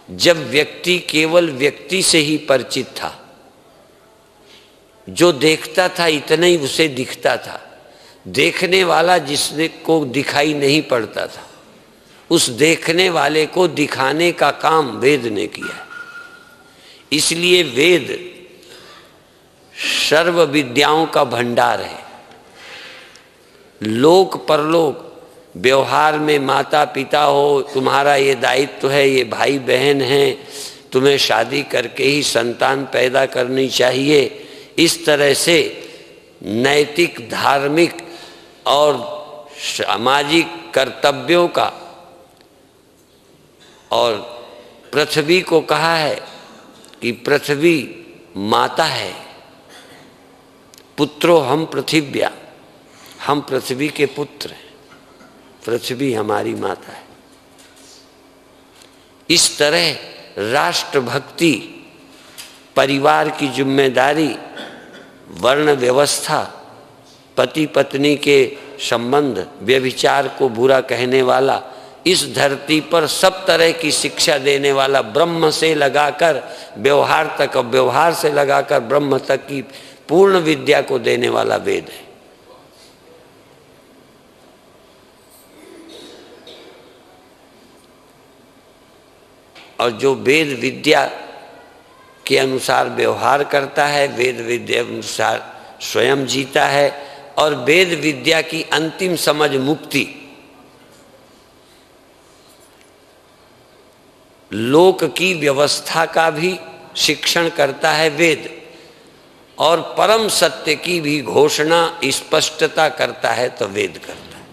जब व्यक्ति केवल व्यक्ति से ही परिचित था, जो देखता था इतना ही उसे दिखता था, देखने वाला जिसने को दिखाई नहीं पड़ता था, उस देखने वाले को दिखाने का काम वेद ने किया। इसलिए वेद सर्व विद्याओं का भंडार है। लोक परलोक व्यवहार में माता पिता हो, तुम्हारा ये दायित्व है, ये भाई बहन हैं, तुम्हें शादी करके ही संतान पैदा करनी चाहिए, इस तरह से नैतिक धार्मिक और सामाजिक कर्तव्यों का, और पृथ्वी को कहा है कि पृथ्वी माता है, पुत्रो हम पृथिव्या, हम पृथ्वी के पुत्र हैं, पृथ्वी हमारी माता है। इस तरह राष्ट्रभक्ति, परिवार की जिम्मेदारी, वर्ण व्यवस्था, पति पत्नी के संबंध, व्यभिचार को बुरा कहने वाला, इस धरती पर सब तरह की शिक्षा देने वाला, ब्रह्म से लगाकर व्यवहार तक, व्यवहार से लगाकर ब्रह्म तक की पूर्ण विद्या को देने वाला वेद है। और जो वेद विद्या के अनुसार व्यवहार करता है, वेद विद्या अनुसार स्वयं जीता है, और वेद विद्या की अंतिम समझ मुक्ति, लोक की व्यवस्था का भी शिक्षण करता है वेद, और परम सत्य की भी घोषणा स्पष्टता करता है तो वेद करता है।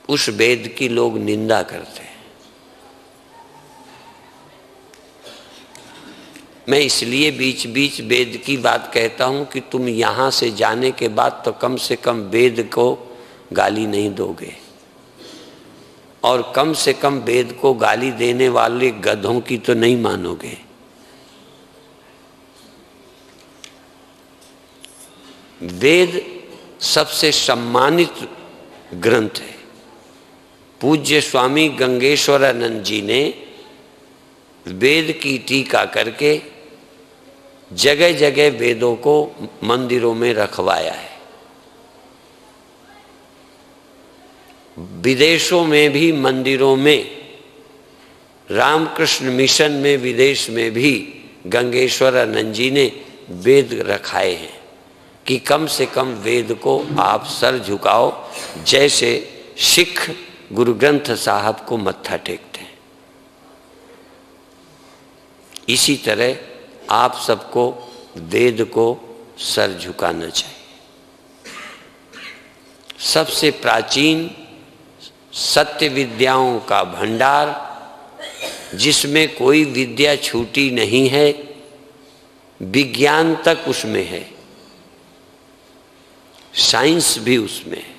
उस वेद की लोग निंदा करते हैं। मैं इसलिए बीच बीच वेद की बात कहता हूं कि तुम यहां से जाने के बाद तो कम से कम वेद को गाली नहीं दोगे, और कम से कम वेद को गाली देने वाले गधों की तो नहीं मानोगे। वेद सबसे सम्मानित ग्रंथ है। पूज्य स्वामी गंगेश्वरानंद जी ने वेद की टीका करके जगह जगह वेदों को मंदिरों में रखवाया है। विदेशों में भी मंदिरों में, रामकृष्ण मिशन में विदेश में भी गंगेश्वरानंद जी ने वेद रखाए हैं कि कम से कम वेद को आप सर झुकाओ, जैसे सिख गुरु ग्रंथ साहब को मत्था टेकते हैं। इसी तरह आप सबको वेद को सर झुकाना चाहिए। सबसे प्राचीन सत्य विद्याओं का भंडार, जिसमें कोई विद्या छूटी नहीं है, विज्ञान तक उसमें है, साइंस भी उसमें है,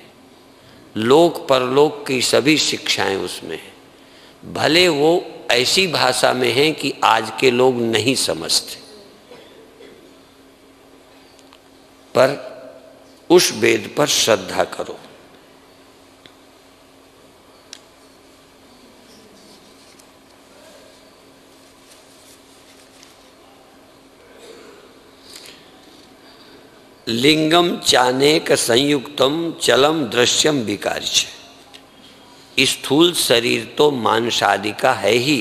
लोक परलोक की सभी शिक्षाएं उसमें हैं। भले वो ऐसी भाषा में हैं कि आज के लोग नहीं समझते, पर उस वेद पर श्रद्धा करो। लिंगम चानेक संयुक्तम चलम दृश्यम विकार्य। स्थूल शरीर तो मांसादि का है ही,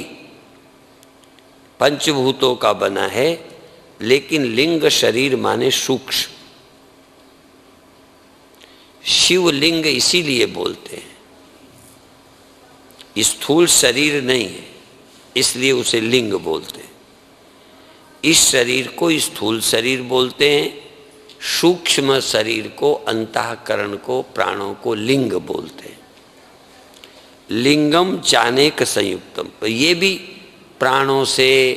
पंचभूतों का बना है, लेकिन लिंग शरीर माने सूक्ष्म। शिवलिंग इसीलिए बोलते हैं, स्थूल शरीर नहीं है इसलिए उसे लिंग बोलते हैं। इस शरीर को स्थूल शरीर बोलते हैं, सूक्ष्म शरीर को, अंतःकरण को, प्राणों को लिंग बोलते हैं। लिंगम चानेक संयुक्तम, तो ये भी प्राणों से,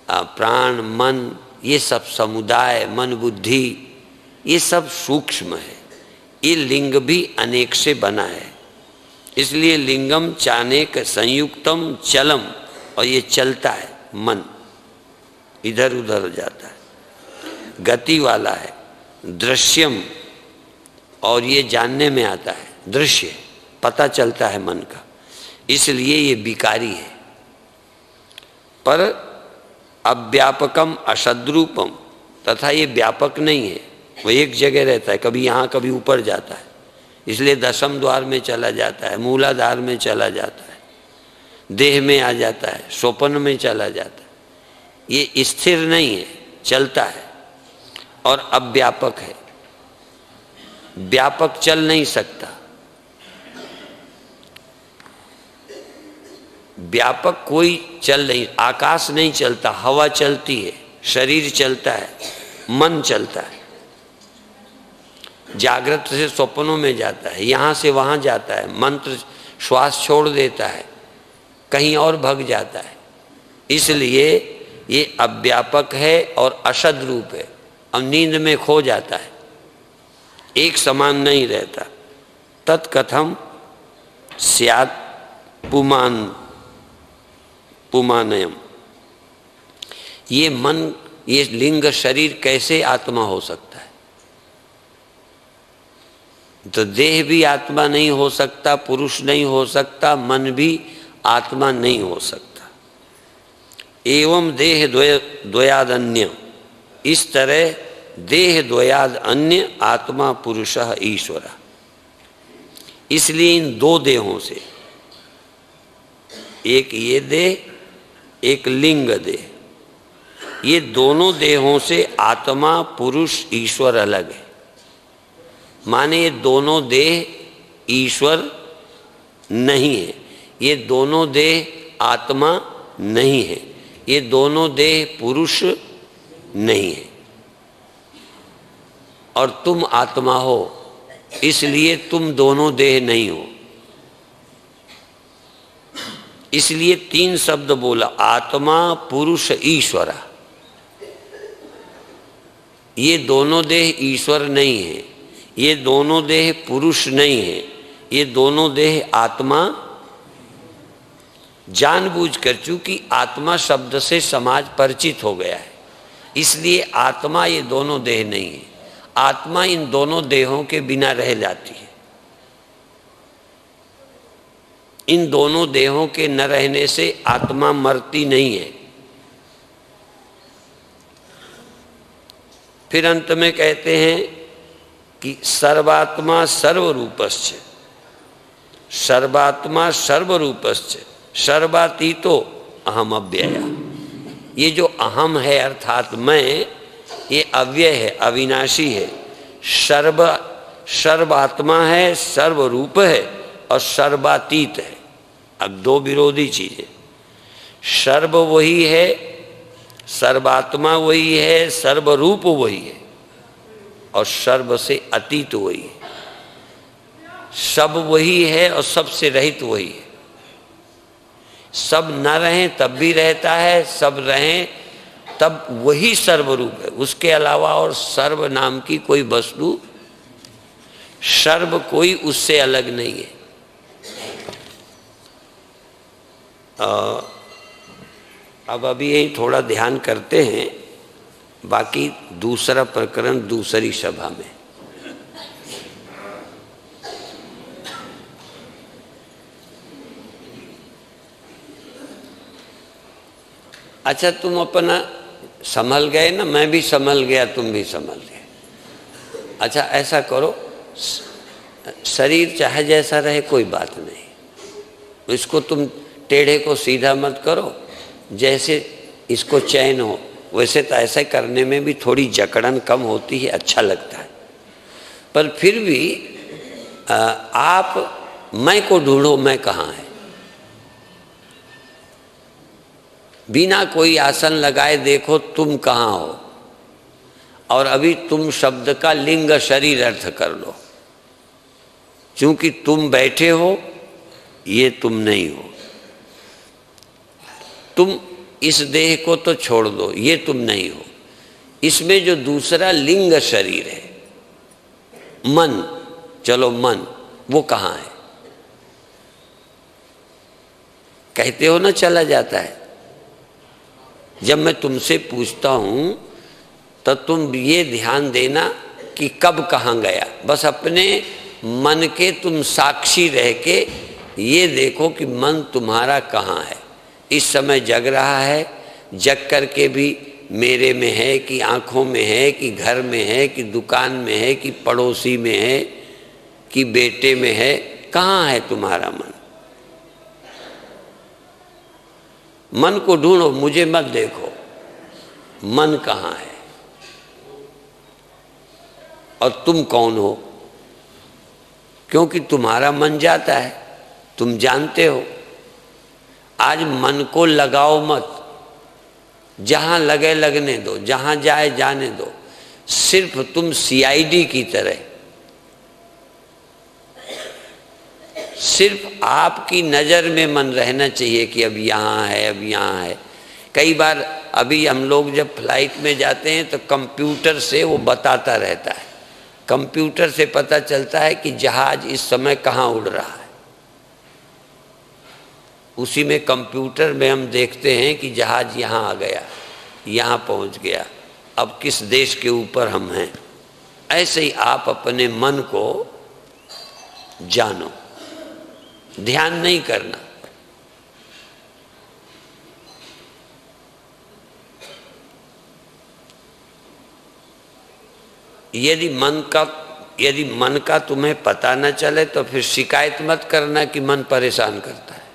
प्राण मन, ये सब समुदाय, मन बुद्धि, ये सब सूक्ष्म है। ये लिंग भी अनेक से बना है, इसलिए लिंगम चानेक संयुक्तम चलम, और ये चलता है, मन इधर उधर हो जाता है, गति वाला है। दृश्यम, और ये जानने में आता है, दृश्य पता चलता है मन का। इसलिए ये विकारी है। पर अव्यापकम असद्रूपम, तथा ये व्यापक नहीं है, वो एक जगह रहता है, कभी यहाँ कभी ऊपर जाता है, इसलिए दशम द्वार में चला जाता है, मूलाधार में चला जाता है, देह में आ जाता है, स्वप्न में चला जाता है। ये स्थिर नहीं है, चलता है और अव्यापक है। व्यापक चल नहीं सकता, व्यापक कोई चल नहीं, आकाश नहीं चलता, हवा चलती है, शरीर चलता है, मन चलता है, जागृत से स्वप्नों में जाता है, यहाँ से वहाँ जाता है, मंत्र श्वास छोड़ देता है, कहीं और भग जाता है। इसलिए ये अव्यापक है और असद रूप है। अब नींद में खो जाता है, एक समान नहीं रहता। तत्कथम स्यात् पुमानयम, ये मन, ये लिंग शरीर कैसे आत्मा हो सकता है? तो देह भी आत्मा नहीं हो सकता, पुरुष नहीं हो सकता, मन भी आत्मा नहीं हो सकता। एवं देह द्वयाद अन्य, इस तरह देह द्वयाद अन्य आत्मा पुरुषः ईश्वर। इसलिए इन दो देहों से, एक ये देह, एक लिंग देह, ये दोनों देहों से आत्मा पुरुष ईश्वर अलग है। माने ये दोनों देह ईश्वर नहीं है, ये दोनों देह आत्मा नहीं है, ये दोनों देह पुरुष नहीं है। और तुम आत्मा हो, इसलिए तुम दोनों देह नहीं हो। इसलिए तीन शब्द बोला, आत्मा पुरुष ईश्वर। ये दोनों देह ईश्वर नहीं है, ये दोनों देह पुरुष नहीं है, ये दोनों देह आत्मा। जानबूझकर, चूंकि आत्मा शब्द से समाज परिचित हो गया है, इसलिए आत्मा ये दोनों देह नहीं है। आत्मा इन दोनों देहों के बिना रह जाती है। इन दोनों देहों के न रहने से आत्मा मरती नहीं है। फिर अंत में कहते हैं कि सर्वात्मा सर्वरूपश्च, सर्वात्मा सर्वरूपश्च सर्वातीतो अहम अव्यय। ये जो अहम है अर्थात मैं, ये अव्यय है, अविनाशी है। सर्वात्मा है, सर्वरूप है और सर्वातीत है। अब दो विरोधी चीजें, सर्व वही है, सर्वात्मा वही है, सर्वरूप वही है और सर्व से अतीत वही है। सब वही है और सबसे रहित वही है। सब न रहें तब भी रहता है, सब रहें तब वही सर्वरूप है। उसके अलावा और सर्व नाम की कोई वस्तु, सर्व कोई उससे अलग नहीं है। अब अभी यही थोड़ा ध्यान करते हैं, बाकी दूसरा प्रकरण दूसरी सभा में। अच्छा, तुम अपना संभल गए ना, मैं भी संभल गया, तुम भी संभल गए। अच्छा, ऐसा करो, शरीर चाहे जैसा रहे कोई बात नहीं, इसको तुम टेढ़े को सीधा मत करो, जैसे इसको चैन हो वैसे। तो ऐसा करने में भी थोड़ी जकड़न कम होती है, अच्छा लगता है। पर फिर भी आप मैं को ढूंढो, मैं कहाँ है। बिना कोई आसन लगाए देखो तुम कहाँ हो, और अभी तुम शब्द का लिंग शरीर अर्थ कर लो। क्योंकि तुम बैठे हो, ये तुम नहीं हो। तुम इस देह को तो छोड़ दो, ये तुम नहीं हो। इसमें जो दूसरा लिंग शरीर है, मन, चलो मन, वो कहाँ है? कहते हो ना चला जाता है। जब मैं तुमसे पूछता हूं तो तुम ये ध्यान देना कि कब कहाँ गया। बस अपने मन के तुम साक्षी रह के ये देखो कि मन तुम्हारा कहाँ है। इस समय जग रहा है, जग करके भी मेरे में है कि आँखों में है कि घर में है कि दुकान में है कि पड़ोसी में है कि बेटे में है, कहाँ है तुम्हारा मन? मन को ढूंढो, मुझे मत देखो, मन कहाँ है और तुम कौन हो। क्योंकि तुम्हारा मन जाता है, तुम जानते हो। आज मन को लगाओ मत, जहां लगे लगने दो, जहां जाए जाने दो। सिर्फ तुम सीआईडी की तरह, सिर्फ आपकी नज़र में मन रहना चाहिए कि अब यहाँ है, अब यहाँ है। कई बार अभी हम लोग जब फ्लाइट में जाते हैं तो कंप्यूटर से वो बताता रहता है, कंप्यूटर से पता चलता है कि जहाज इस समय कहाँ उड़ रहा है। उसी में कंप्यूटर में हम देखते हैं कि जहाज यहाँ आ गया, यहाँ पहुँच गया, अब किस देश के ऊपर हम हैं। ऐसे ही आप अपने मन को जानो, ध्यान नहीं करना। यदि मन का तुम्हें पता न चले तो फिर शिकायत मत करना कि मन परेशान करता है।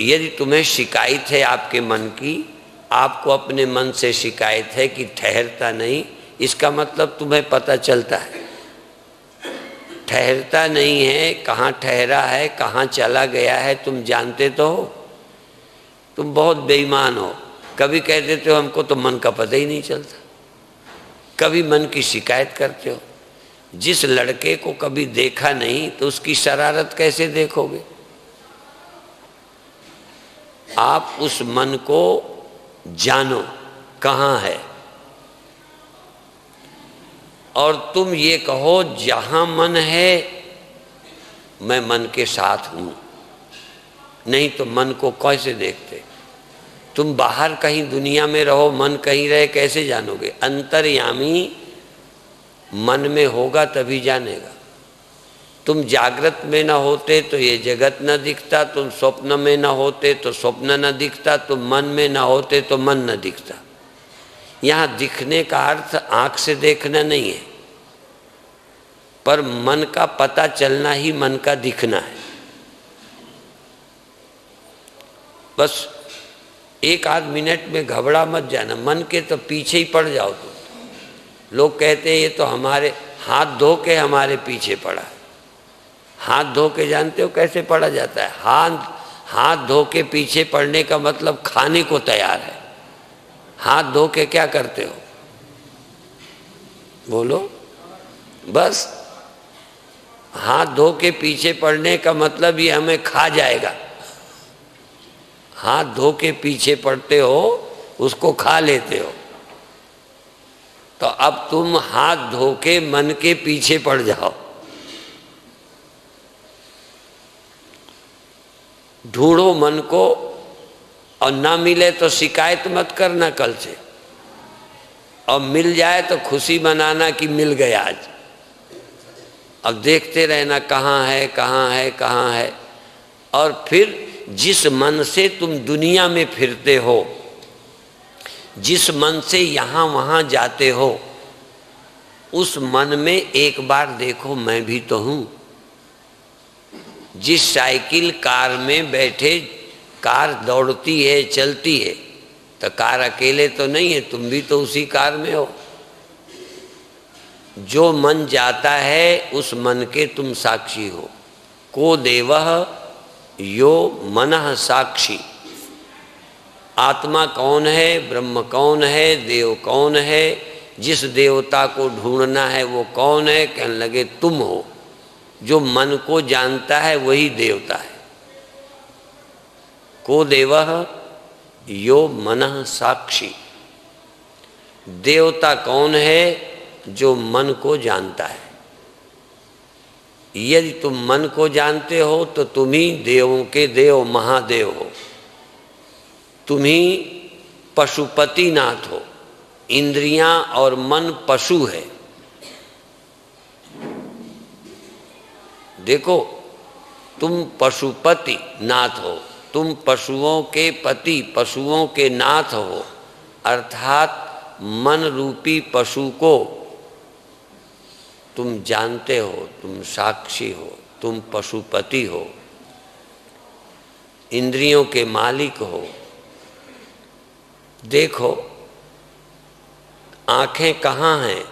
यदि तुम्हें शिकायत है आपके मन की, आपको अपने मन से शिकायत है कि ठहरता नहीं, इसका मतलब तुम्हें पता चलता है। ठहरता नहीं है, कहाँ ठहरा है, कहाँ चला गया है, तुम जानते तो हो। तुम बहुत बेईमान हो, कभी कह देते हो हमको तो मन का पता ही नहीं चलता, कभी मन की शिकायत करते हो। जिस लड़के को कभी देखा नहीं तो उसकी शरारत कैसे देखोगे? आप उस मन को जानो कहाँ है, और तुम ये कहो जहाँ मन है मैं मन के साथ हूँ। नहीं तो मन को कैसे देखते? तुम बाहर कहीं दुनिया में रहो, मन कहीं रहे, कैसे जानोगे? अंतर्यामी मन में होगा तभी जानेगा। तुम जागृत में न होते तो ये जगत न दिखता, तुम स्वप्न में न होते तो स्वप्न न दिखता, तुम मन में न होते तो मन न दिखता। यहाँ दिखने का अर्थ आँख से देखना नहीं है, पर मन का पता चलना ही मन का दिखना है। बस एक आध मिनट में घबरा मत जाना, मन के तो पीछे ही पड़ जाओ तुम। लोग कहते हैं ये तो हमारे हाथ धो के हमारे पीछे पड़ा है। हाथ धो के जानते हो कैसे पड़ा जाता है? हाथ धो के पीछे पड़ने का मतलब खाने को तैयार है। हाथ धो के क्या करते हो? बोलो। बस हाथ धो के पीछे पड़ने का मतलब ये हमें खा जाएगा। हाथ धो के पीछे पड़ते हो, उसको खा लेते हो। तो अब तुम हाथ धो के मन के पीछे पड़ जाओ। ढूंढो मन को, और ना मिले तो शिकायत मत करना कल से, और मिल जाए तो खुशी मनाना कि मिल गया आज। अब देखते रहना कहाँ है, कहाँ है, कहाँ है। और फिर जिस मन से तुम दुनिया में फिरते हो, जिस मन से यहाँ वहाँ जाते हो, उस मन में एक बार देखो मैं भी तो हूँ। जिस साइकिल कार में बैठे, कार दौड़ती है, चलती है, तो कार अकेले तो नहीं है, तुम भी तो उसी कार में हो। जो मन जाता है उस मन के तुम साक्षी हो। को देवः यो मनः साक्षी। आत्मा कौन है, ब्रह्म कौन है, देव कौन है, जिस देवता को ढूंढना है वो कौन है? कहने लगे तुम हो। जो मन को जानता है वही देवता है। को देवः यो मनः साक्षी। देवता कौन है? जो मन को जानता है। यदि तुम मन को जानते हो तो तुम ही देवों के देव, महादेव हो। तुम ही पशुपति नाथ हो। इंद्रियां और मन पशु है। देखो तुम पशुपति नाथ हो, तुम पशुओं के पति, पशुओं के नाथ हो, अर्थात मन रूपी पशु को तुम जानते हो, तुम साक्षी हो, तुम पशुपति हो, इंद्रियों के मालिक हो। देखो आँखें कहाँ हैं,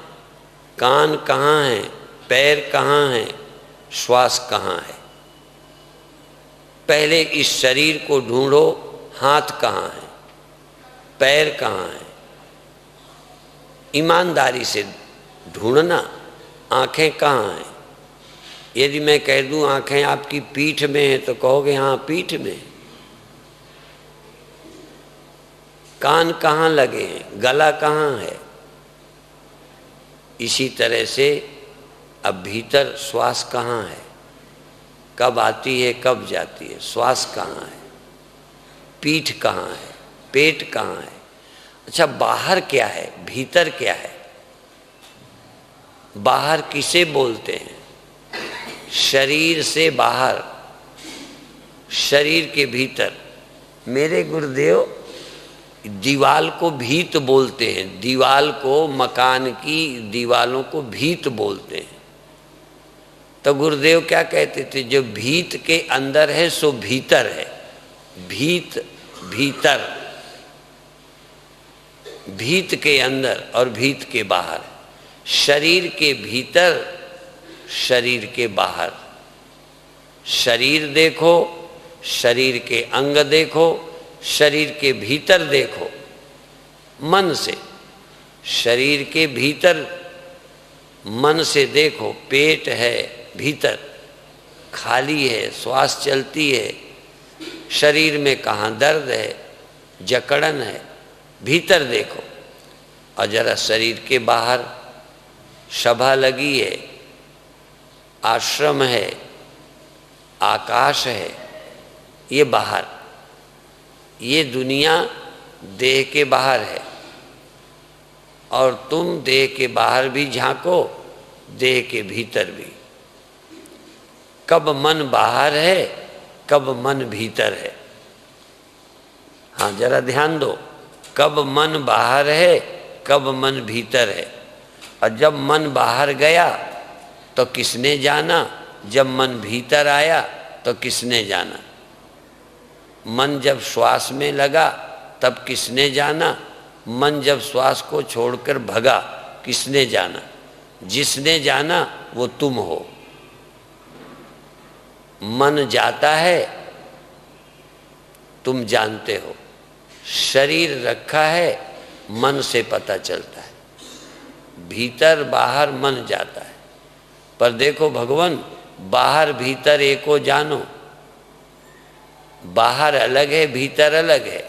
कान कहाँ हैं, पैर कहाँ हैं, श्वास कहाँ है। पहले इस शरीर को ढूंढो, हाथ कहाँ है, पैर कहाँ है, ईमानदारी से ढूंढना। आँखें कहाँ हैं? यदि मैं कह दूं आँखें आपकी पीठ में हैं तो कहोगे हाँ पीठ में। कान कहाँ लगे हैं, गला कहाँ है। इसी तरह से अब भीतर श्वास कहाँ है, कब आती है कब जाती है, श्वास कहाँ है, पीठ कहाँ है, पेट कहाँ है। अच्छा बाहर क्या है, भीतर क्या है? बाहर किसे बोलते हैं? शरीर से बाहर, शरीर के भीतर। मेरे गुरुदेव दीवाल को भीत बोलते हैं, दीवाल को, मकान की दीवालों को भीत बोलते हैं। तो गुरुदेव क्या कहते थे? जो भीत के अंदर है सो भीतर है। भीत भीतर, भीत के अंदर और भीत के बाहर, शरीर के भीतर, शरीर के बाहर। शरीर देखो, शरीर के अंग देखो, शरीर के भीतर देखो मन से। शरीर के भीतर मन से देखो, पेट है भीतर, खाली है, श्वास चलती है। शरीर में कहाँ दर्द है, जकड़न है, भीतर देखो। और जरा शरीर के बाहर सभा लगी है, आश्रम है, आकाश है, ये बाहर। ये दुनिया देह के बाहर है और तुम देह के बाहर भी झांको, देह के भीतर भी। कब मन बाहर है, कब मन भीतर है। हाँ जरा ध्यान दो, कब मन बाहर है, कब मन भीतर है। और जब मन बाहर गया तो किसने जाना, जब मन भीतर आया तो किसने जाना। मन जब श्वास में लगा तब किसने जाना, मन जब श्वास को छोड़कर भगा किसने जाना। जिसने जाना वो तुम हो। मन जाता है, तुम जानते हो। शरीर रखा है, मन से पता चलता है। भीतर बाहर मन जाता है। पर देखो भगवान, बाहर भीतर एको जानो। बाहर अलग है, भीतर अलग है।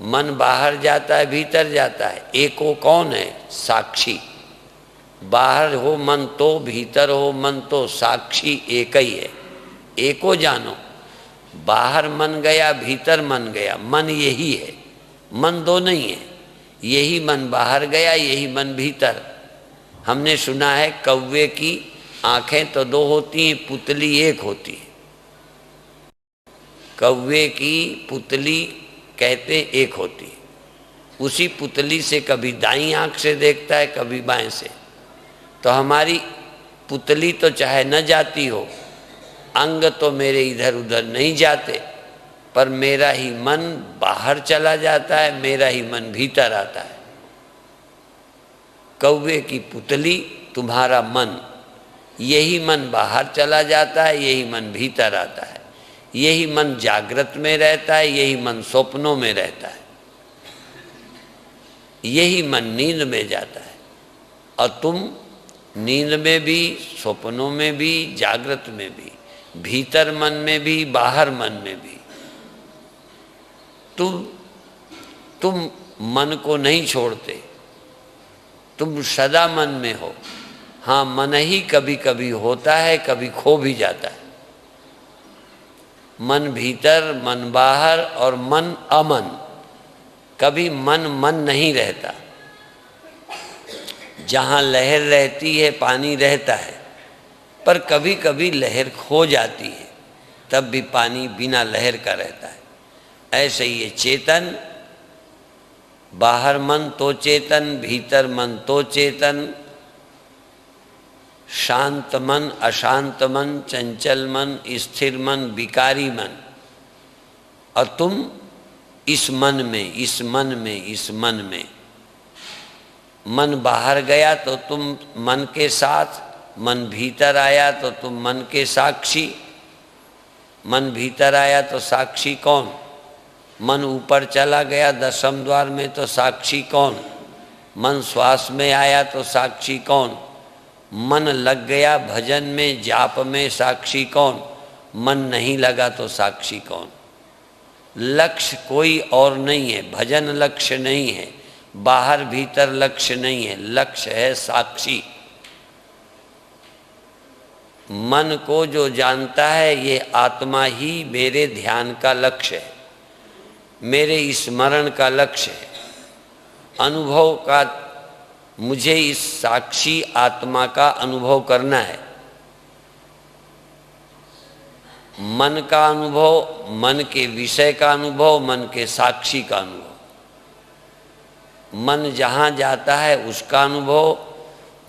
मन बाहर जाता है, भीतर जाता है। एको कौन है? साक्षी। बाहर हो मन तो, भीतर हो मन तो, साक्षी एक ही है। एको जानो। बाहर मन गया, भीतर मन गया, मन यही है। मन दो नहीं है। यही मन बाहर गया, यही मन भीतर। हमने सुना है कौवे की आंखें तो दो होती हैं, पुतली एक होती है। कौवे की पुतली कहते एक होती है। उसी पुतली से कभी दाईं आंख से देखता है, कभी बाएं से। तो हमारी पुतली तो चाहे न जाती हो, अंग तो मेरे इधर उधर नहीं जाते, पर मेरा ही मन बाहर चला जाता है, मेरा ही मन भीतर आता है। कौवे की पुतली तुम्हारा मन, यही मन बाहर चला जाता है, यही मन भीतर आता है। यही मन जागृत में रहता है, यही मन स्वप्नों में रहता है, यही मन नींद में जाता है। और तुम नींद में भी, स्वप्नों में भी, जागृत में भी, भीतर मन में भी, बाहर मन में भी। तुम मन को नहीं छोड़ते, तुम सदा मन में हो। हाँ मन ही कभी कभी होता है, कभी खो भी जाता है। मन भीतर, मन बाहर और मन अमन। कभी मन मन नहीं रहता। जहाँ लहर रहती है पानी रहता है, पर कभी कभी लहर खो जाती है। तब भी पानी बिना लहर का रहता है। ऐसे ही ये चेतन, बाहर मन तो चेतन, भीतर मन तो चेतन, शांत मन, अशांत मन, चंचल मन, स्थिर मन, विकारी मन, और तुम इस मन में, इस मन में, इस मन में। मन बाहर गया तो तुम मन के साथ, मन भीतर आया तो तुम मन के साक्षी। मन भीतर आया तो साक्षी कौन? मन ऊपर चला गया दशम द्वार में तो साक्षी कौन? मन श्वास में आया तो साक्षी कौन? मन लग गया भजन में, जाप में, साक्षी कौन? मन नहीं लगा तो साक्षी कौन? लक्ष्य कोई और नहीं है, भजन लक्ष्य नहीं है, बाहर भीतर लक्ष्य नहीं है, लक्ष्य है साक्षी। मन को जो जानता है ये आत्मा ही मेरे ध्यान का लक्ष्य है, मेरे स्मरण का लक्ष्य है, अनुभव का। मुझे इस साक्षी आत्मा का अनुभव करना है। मन का अनुभव, मन के विषय का अनुभव, मन के साक्षी का अनुभव। मन जहाँ जाता है उसका अनुभव,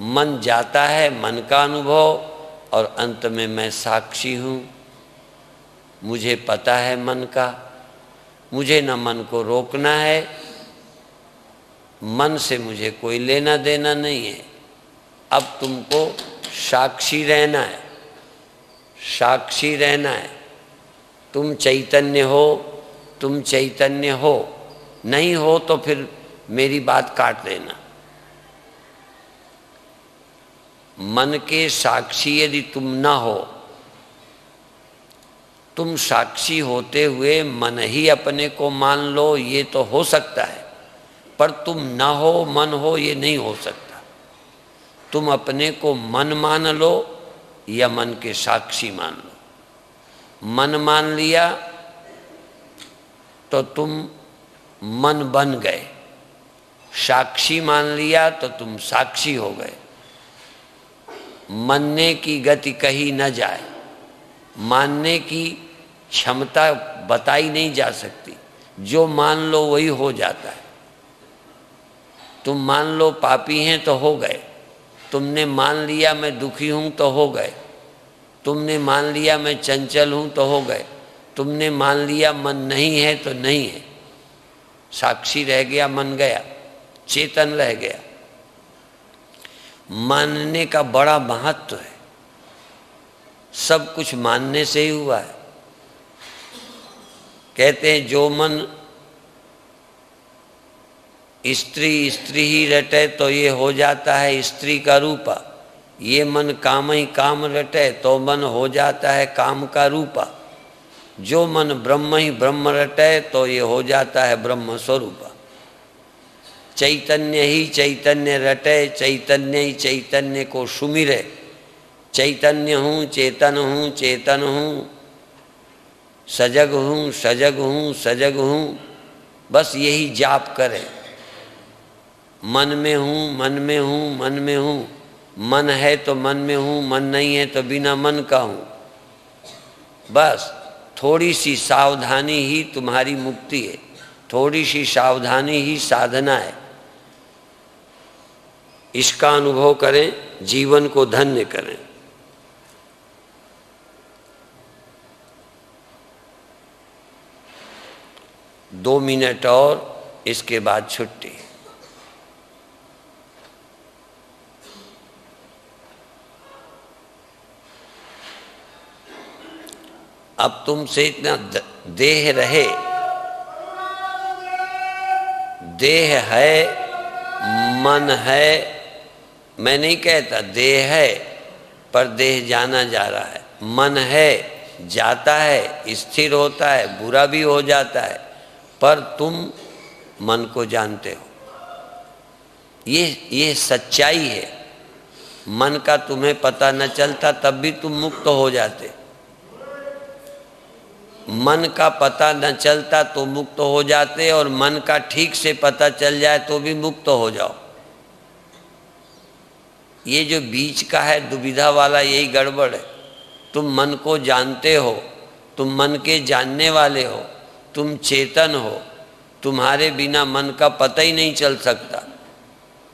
मन जाता है मन का अनुभव, और अंत में मैं साक्षी हूँ। मुझे पता है मन का, मुझे न मन को रोकना है, मन से मुझे कोई लेना देना नहीं है। अब तुमको साक्षी रहना है, साक्षी रहना है। तुम चैतन्य हो, तुम चैतन्य हो, नहीं हो तो फिर मेरी बात काट देना। मन के साक्षी यदि तुम ना हो, तुम साक्षी होते हुए मन ही अपने को मान लो, ये तो हो सकता है, पर तुम ना हो मन हो ये नहीं हो सकता। तुम अपने को मन मान लो या मन के साक्षी मान लो। मन मान लिया तो तुम मन बन गए, साक्षी मान लिया तो तुम साक्षी हो गए। मानने की गति कही न जाए, मानने की क्षमता बताई नहीं जा सकती। जो मान लो वही हो जाता है। तुम मान लो पापी हैं तो हो गए, तुमने मान लिया मैं दुखी हूँ तो हो गए, तुमने मान लिया मैं चंचल हूँ तो हो गए, तुमने मान लिया मन नहीं है तो नहीं है। साक्षी रह गया, मन गया, चेतन रह गया। मानने का बड़ा महत्व है, सब कुछ मानने से ही हुआ है। कहते हैं जो मन स्त्री स्त्री ही रटे तो ये हो जाता है स्त्री का रूपा, ये मन काम ही काम रटे तो मन हो जाता है काम का रूपा, जो मन ब्रह्म ही ब्रह्म रटे तो ये हो जाता है ब्रह्म स्वरूपा। चैतन्य ही चैतन्य रटे, चैतन्य ही चैतन्य को सुमिरे। चैतन्य हूँ, चेतन हूँ, चेतन हूँ, सजग हूँ, सजग हूँ, सजग हूँ, बस यही जाप करे। मन में हूँ, मन में हूँ, मन में हूँ, मन है तो मन में हूँ, मन नहीं है तो बिना मन का हूँ। बस थोड़ी सी सावधानी ही तुम्हारी मुक्ति है, थोड़ी सी सावधानी ही साधना है। इसका अनुभव करें, जीवन को धन्य करें। दो मिनट और, इसके बाद छुट्टी। अब तुमसे इतना देह रहे, देह है, मन है, मैं नहीं कहता देह है पर देह जाना जा रहा है, मन है जाता है, स्थिर होता है, बुरा भी हो जाता है, पर तुम मन को जानते हो। ये सच्चाई है। मन का तुम्हें पता न चलता तब भी तुम मुक्त हो जाते, मन का पता न चलता तो मुक्त हो जाते, और मन का ठीक से पता चल जाए तो भी मुक्त हो जाओ। ये जो बीच का है दुविधा वाला, यही गड़बड़ है। तुम मन को जानते हो, तुम मन के जानने वाले हो, तुम चेतन हो, तुम्हारे बिना मन का पता ही नहीं चल सकता।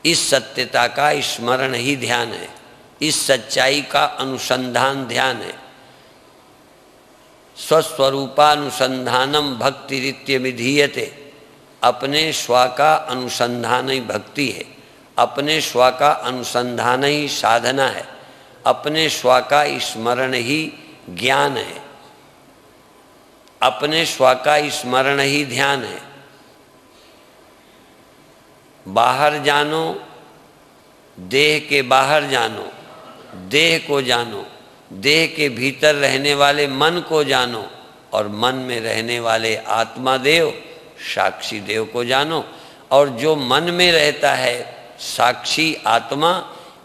इस सत्यता का स्मरण ही ध्यान है, इस सच्चाई का अनुसंधान ध्यान है। स्वस्वरूपानुसंधानम भक्ति रित्य विधीयते, अपने स्व का अनुसंधान ही भक्ति है, अपने स्व का अनुसंधान ही साधना है, अपने स्व का स्मरण ही ज्ञान है, अपने स्व का स्मरण ही ध्यान है। बाहर जानो, देह के बाहर जानो, देह को जानो, देह के भीतर रहने वाले मन को जानो, और मन में रहने वाले आत्मा देव साक्षी देव को जानो। और जो मन में रहता है साक्षी आत्मा,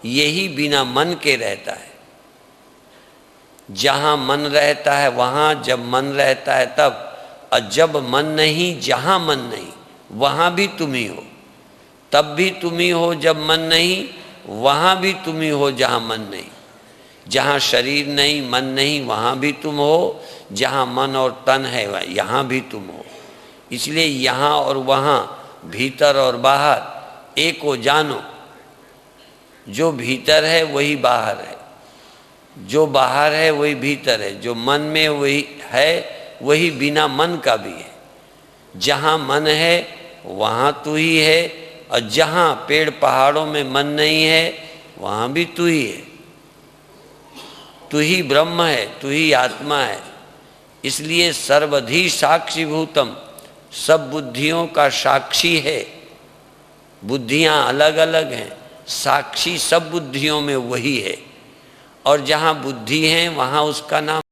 यही बिना मन के रहता है। जहाँ मन रहता है वहाँ जब मन रहता है तब, और जब मन नहीं जहाँ मन नहीं वहाँ भी तुम ही हो। तब भी तुम ही हो जब मन नहीं, वहाँ भी तुम ही हो जहाँ मन नहीं। जहाँ शरीर नहीं मन नहीं वहाँ भी तुम हो, जहाँ मन और तन है यहाँ भी तुम हो। इसलिए यहाँ और वहाँ, भीतर और बाहर एक को जानो। जो भीतर है वही बाहर है, जो बाहर है वही भीतर है, जो मन में वही है वही बिना मन का भी है। जहाँ मन है वहाँ तू ही है, और जहाँ पेड़ पहाड़ों में मन नहीं है वहाँ भी तू ही है। तू ही ब्रह्म है, तू ही आत्मा है। इसलिए सर्वधि साक्षीभूतम, सब बुद्धियों का साक्षी है। बुद्धियाँ अलग अलग हैं, साक्षी सब बुद्धियों में वही है। और जहाँ बुद्धि है वहाँ उसका नाम